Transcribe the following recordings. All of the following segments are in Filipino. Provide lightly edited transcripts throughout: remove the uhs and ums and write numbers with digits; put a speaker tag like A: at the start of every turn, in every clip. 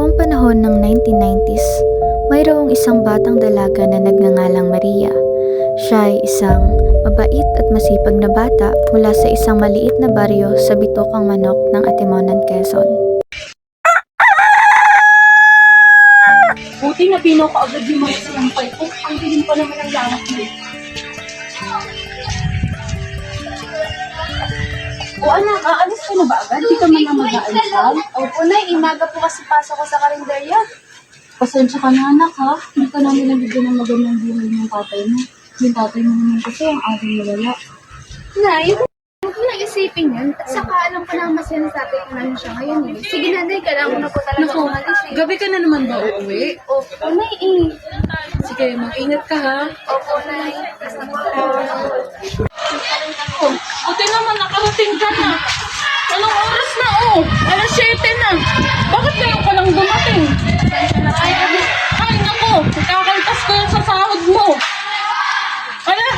A: Noong panahon ng 1990s, mayroong isang batang dalaga na nagngangalang Maria. Siya ay isang mabait at masipag na bata mula sa isang maliit na baryo sa Bitokang Manok ng Atimonan, Quezon.
B: Buti na binaw ka agad yung mga sinampay ko. Ang dilim pa naman ang lamok mo. O anak, aalis ka na ba agad? Di ka man na mag-aalis.
C: Opo, Nay. Imaga po kasi pasok ko sa karinderya.
B: Pasensya ka na anak ha. Hindi ka namin nabigyan ng magandang buhay ng tatay mo. Yung tatay mo naman kasi ang ating nawala.
C: Nay, huwag mo nang isipin yan. At saka alam ko na mas sinasabi ko namin siya ngayon eh. Sige na, Nay. Kailangan ko na po talaga umalis eh.
B: Gabi ka na naman ba uuwi?
C: Opo, Nay eh.
B: Sige, mag-ingat ka ha.
C: Opo, Nay.
B: Buti naman nakarating ka na. Anong oras na Alas 7 na. Bakit ngayon ka lang dumating? Ay, naku. Kakaltas ko yan sa sahod mo. Ala!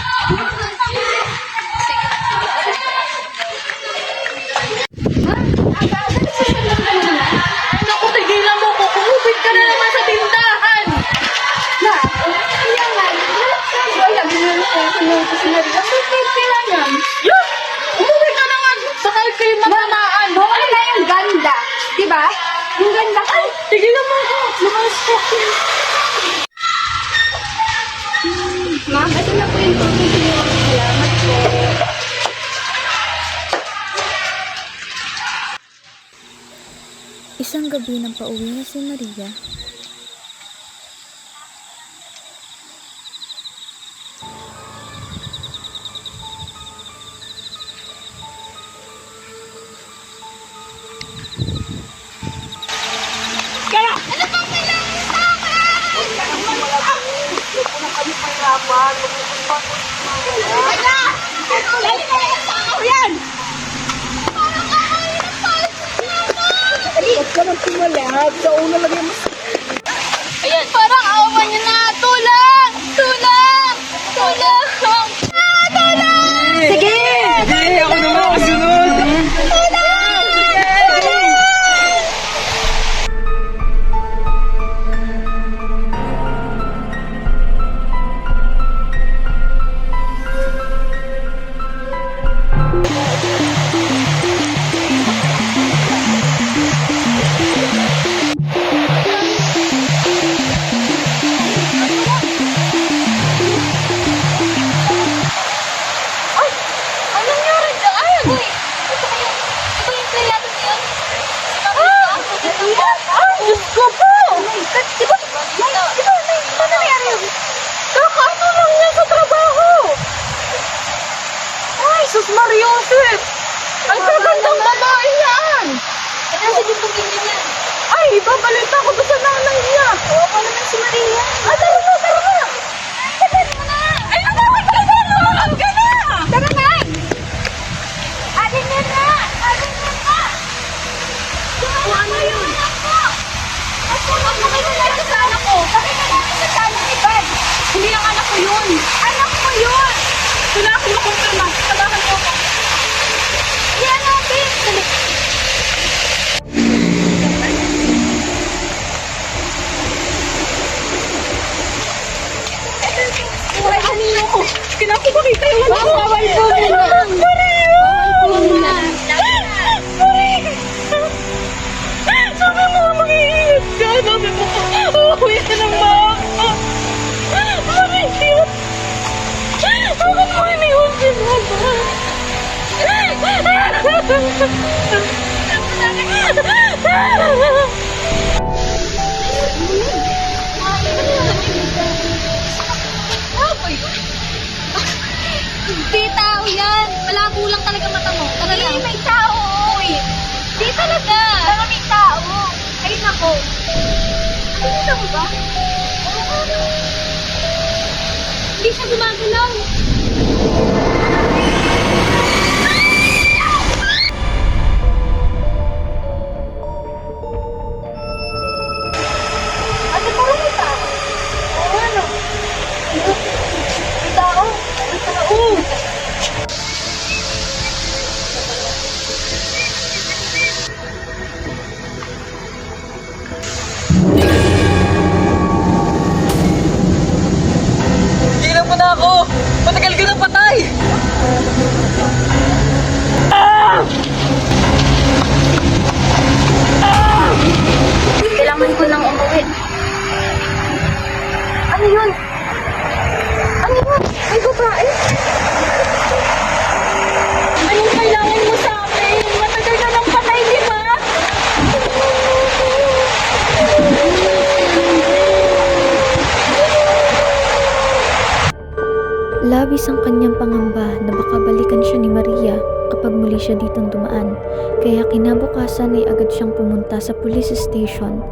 B: Naku, tigilan mo ko. Kumupit ka na naman sa tindahan.
C: Na, kaya nga. Wala, binalo ko yung sinunod ko si Maria. Bakit kaya yan?
B: Yun! Umuwi ka na nga. Saka kayo matamaan.
C: Bawal na yung ganda. Diba? Yung ganda ko.
B: Tigilan mo ko. Nakastok.
C: Ma'am, ito na po yung tubig niyo. Salamat po.
A: Isang gabi nang pauwi na si Maria,
C: Ayan, parang awan niya na. Tulang! Tulang! Tulang! Ah, tulang! Sige!
B: Sige, ako naman kasunod.
C: Anong nangyari dyan? Uy! Ito yung playato niyo? Ito yan?
B: Diyos ko po!
C: Di ba? Ano nangyari yun?
B: Kakaano lang niya sa trabaho. Ay, sus Mariosep! Ang kagandang babae yan!
C: Ano sa dipugin niyo yan?
B: Ay, babalita ko doon sa nanay niya.
C: Oo, pa naman si Maria.
B: Tara na, tara na!
C: Tagal mo na!
B: Ay, nakawag ka na! Nakawag ka na!
C: Tara na! Alin na na! Alin na na!
B: Ano yun?
C: Huwag mo kayo nalito sa anak ko. Bakit ka namin sa sana ni Bad?
B: Hindi ang anak ko yun.
C: Anak mo yun!
B: Tulakin mo kung pirma. Sabahan mo ako.
C: Yan natin! Dali.
B: Ay, anino ko. Kinakubakita yung anak ko.
C: Bawal po muna. Bawal po muna.
B: Sabi mo, mag-iingat ka. Sabi mo, uuwi ka ng mga ko. Marikit. Bakit mo iniwan si Mama?
C: Hindi tao yan. Malabo lang talaga mata mo. Tara lang. May tao. Hindi talaga. Pero may tao. Ay nako. Nakikita mo ba? Oo. Hindi siya gumagalaw. Ate, parang may tao. Oo, ano? May tao. May tao.
A: Labis ang kanyang pangamba na baka balikan siya ni Maria kapag muli siya ditong dumaan, kaya kinabukasan ay agad siyang pumunta sa police station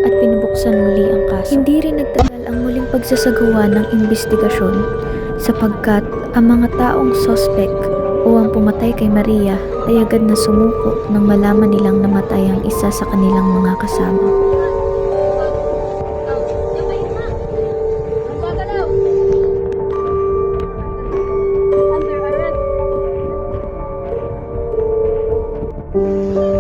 A: at pinubuksan muli ang kaso. Hindi rin nagtagal ang muling pagsasagawa ng investigasyon sapagkat ang mga taong suspect o ang pumatay kay Maria ay agad na sumuko nang malaman nilang namatay ang isa sa kanilang mga kasama.
C: Under arrest.